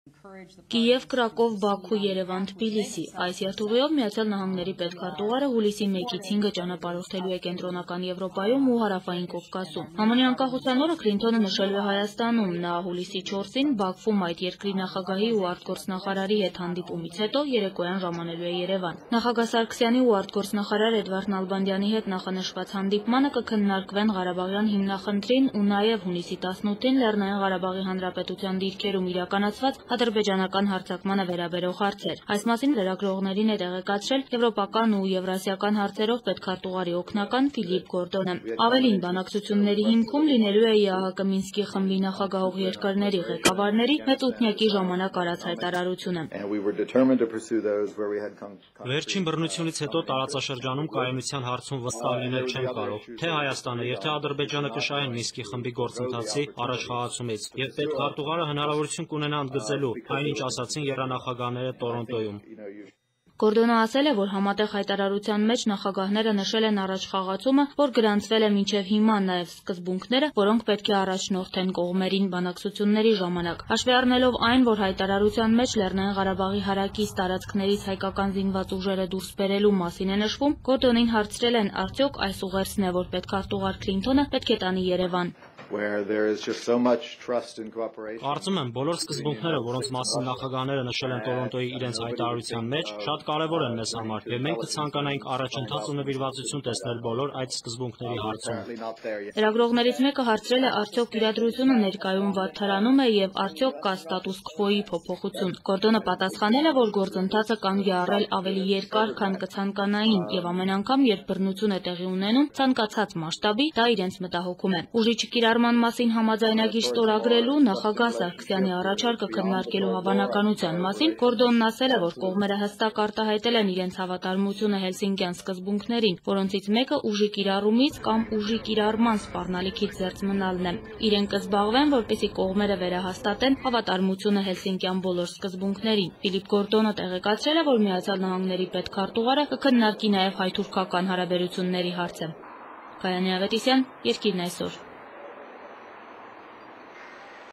Կիև, Կրակով, Բաքու, Երևան, Թբիլիսի։ Այս երթուղիով Միացյալ Նահանգների պետքարտուղարը հուլիսի 1-ից 5-ը ճանապարհորդելու է Կենտրոնական Եվրոպայում ու Հարավային Կովկասում։ Համանուն անկախության օրը Քլինթոնը նշելու է Հայաստանում։ Նա հուլիսի 4-ին Բաքվում այդ երկրի նախագահի ու արտգործնախարարի հետ հանդիպումից հետո երեկոյան ժամանելու է Երևան։ Նախագահ Սարգսյանի ու արտգործնախարար Էդվարդ Նալբանդյանի հետ նախանշված հանդիպմանը կքննարկվեն Ղարաբաղյան հիմնախնդրին ու նաև հունիսի 18-ին Լեռնային Ղարաբաղի Հանրապետության դիրքերում իրականացված ադրբեջանական հարձակմանը վերաբերող հարցեր։ Այս մասին լրագրողներին է տեղեկացրել եվրոպական ու եվրասիական հարցերով պետքարտուղարի օգնական Ֆիլիպ Գորդոնը։ Ավելին, բանակցությունների հիմքում լինելու է ԵԱՀԿ Մինսկի խմբի նախագահող երկրների ղեկավարների մեծութնակի ժամանակ արած հայտարարությունը։ Վերջին բռնությունից հետո տարածաշրջանում կայունության հարցում վստահ լինել չեն կարող թե Հայաստանը եւ թե Ադրբեջանը կշահեն Մինսկի խմբի գործընթացի առաջխաղացումից եւ պետքարտուղարը հնարավորություն կունենա ընդգծելու այն, ինչ ասացին եռանախագահները Տորոնտոյում։ Գորդոնը ասել է, որ համատեղ հայտարարության մեջ նախագահները նշել են առաջխաղացումը, որ գրանցվել է մինչև հիմա, նաև սկզբունքները, որոնք պետք է առաջնորդեն կողմերին բանակցությունների ժամանակ։ Հաշվի առնելով այն, որ հայտարարության մեջ Լեռնային Ղարաբաղի հարակից տարածքներից հայկական զինված ուժերը դուրս բերելու մասին է նշվում, Գորդոնին հարցրել են, արդյոք այս ուղերձն է, որ պետքարտուղար Քլինթոնը պետք է տանի Երևան։ Կարծում եմ, բոլոր սկզբունքները, որոնց մասին նախագահները նշել են Տորոնտոյի իրենց հայտարարության մեջ, շատ կարևոր են մեզ համար, եւ մենք կցանկանայինք առաջընթաց ու նվիրվածություն տեսնել բոլոր այդ սկզբունքների հարցում։ Լրագրողներից մեկը հարցրել է, արդյոք իրադրությունը ներկայում վատթարանում է եւ արդյոք կա ստատուս քվոյի փոփոխություն։ Գորդոնը պատասխանել է, որ գործընթացը կանգ է առել ավելի երկար, քան կցանկանային, եւ ամեն անգամ, երբ բռնություն է տեղի ունենում ցանկացած մասշտաբի, դա իրենց մտահոգում է։ Ուժի չկիրառման մասին համաձայնագիր ստորագրելու նախագահ Սարգսյանի առաջարկը քննարկելու հավանականության մասին Գորդոնն ասել է, որ կողմերը հստակ արտահայտել են իրենց հավատարմությունը Հելսինկյան սկզբունքներին, որոնցից մեկը ուժի կիրառումից կամ ուժի կիրառման սպառնալիքից զերծ մնալն է։ Իրենք կզբաղվեն, որպեսզի կողմերը վերահաստատեն հավատարմությունը Հելսինկյան բոլոր սկզբունքներին։ Ֆիլիպ Գորդոնը տեղեկացրել է, որ Միացյալ Նահանգների պետքարտուղարը կքննարկի նաև հայ-թուրքական հարաբերությունների հարցը։ Գայանե Ավետիսյան, Երկիրն այսօր։